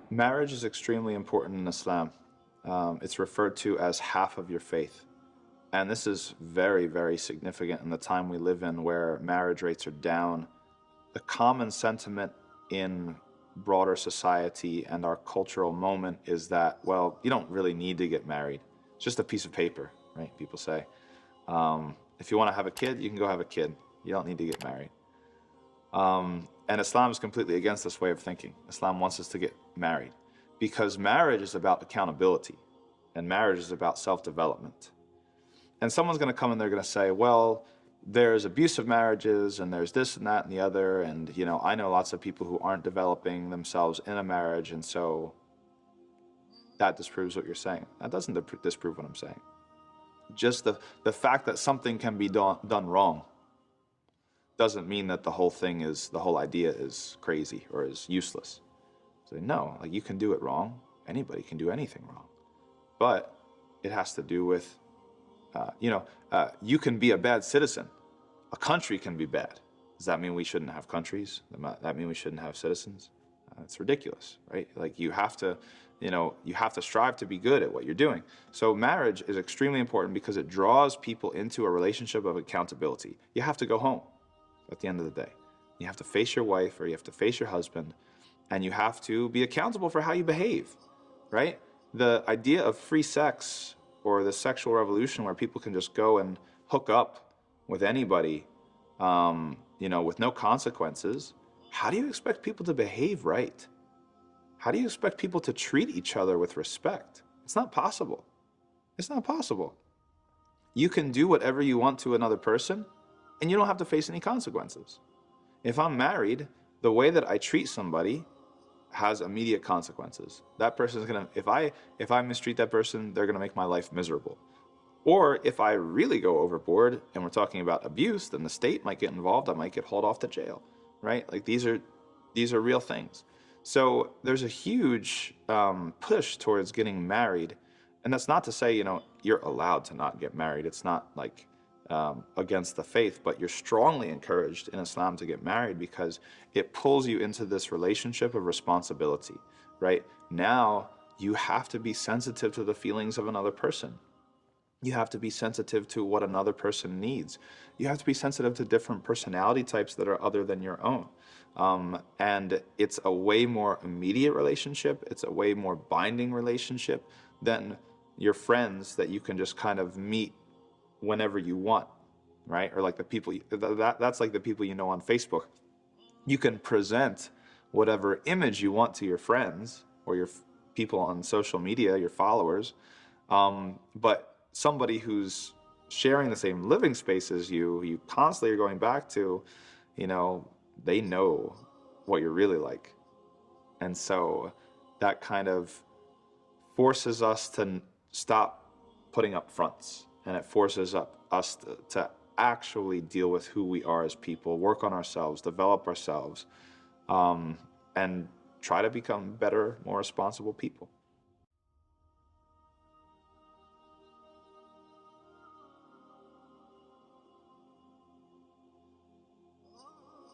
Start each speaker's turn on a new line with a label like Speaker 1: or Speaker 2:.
Speaker 1: Marriage is extremely important in Islam. It's referred to as half of your faith. And this is very, very significant in the time we live in where marriage rates are down. The common sentiment in broader society and our cultural moment is that, well, you don't really need to get married. It's just a piece of paper, right? People say. If you want to have a kid, you can go have a kid. You don't need to get married. And Islam is completely against this way of thinking. Islam wants us to get married because marriage is about accountability and marriage is about self-development. And someone's going to come and they're going to say, well, there's abusive marriages and there's this and that and the other. And, you know, I know lots of people who aren't developing themselves in a marriage. And so that disproves what you're saying. That doesn't disprove what I'm saying. Just the fact that something can be done wrong doesn't mean that the whole idea is crazy or is useless. So no, like you can do it wrong. Anybody can do anything wrong. But it has to do with, you can be a bad citizen. A country can be bad. Does that mean we shouldn't have countries? Does that mean we shouldn't have citizens? It's ridiculous, right? Like you have to strive to be good at what you're doing. So marriage is extremely important because it draws people into a relationship of accountability. You have to go home at the end of the day. You have to face your wife or you have to face your husband, and you have to be accountable for how you behave, right? The idea of free sex or the sexual revolution where people can just go and hook up with anybody, with no consequences. How do you expect people to behave right? How do you expect people to treat each other with respect? It's not possible. It's not possible. You can do whatever you want to another person and you don't have to face any consequences. If I'm married, the way that I treat somebody has immediate consequences. That person is gonna, if I mistreat that person, they're gonna make my life miserable. Or if I really go overboard and we're talking about abuse, then the state might get involved. I might get hauled off to jail, right? Like these are real things. So there's a huge push towards getting married. And that's not to say, you're allowed to not get married. It's not like against the faith, but you're strongly encouraged in Islam to get married because it pulls you into this relationship of responsibility, right? Now you have to be sensitive to the feelings of another person. You have to be sensitive to what another person needs. You have to be sensitive to different personality types that are other than your own. And it's a way more immediate relationship. It's a way more binding relationship than your friends that you can just kind of meet whenever you want, right? Or like the people, that's like the people you know on Facebook. You can present whatever image you want to your friends or your people on social media, your followers, but somebody who's sharing the same living space as you constantly are going back to, they know what you're really like. And so that kind of forces us to stop putting up fronts, and it forces us to actually deal with who we are as people, work on ourselves, develop ourselves, and try to become better, more responsible people.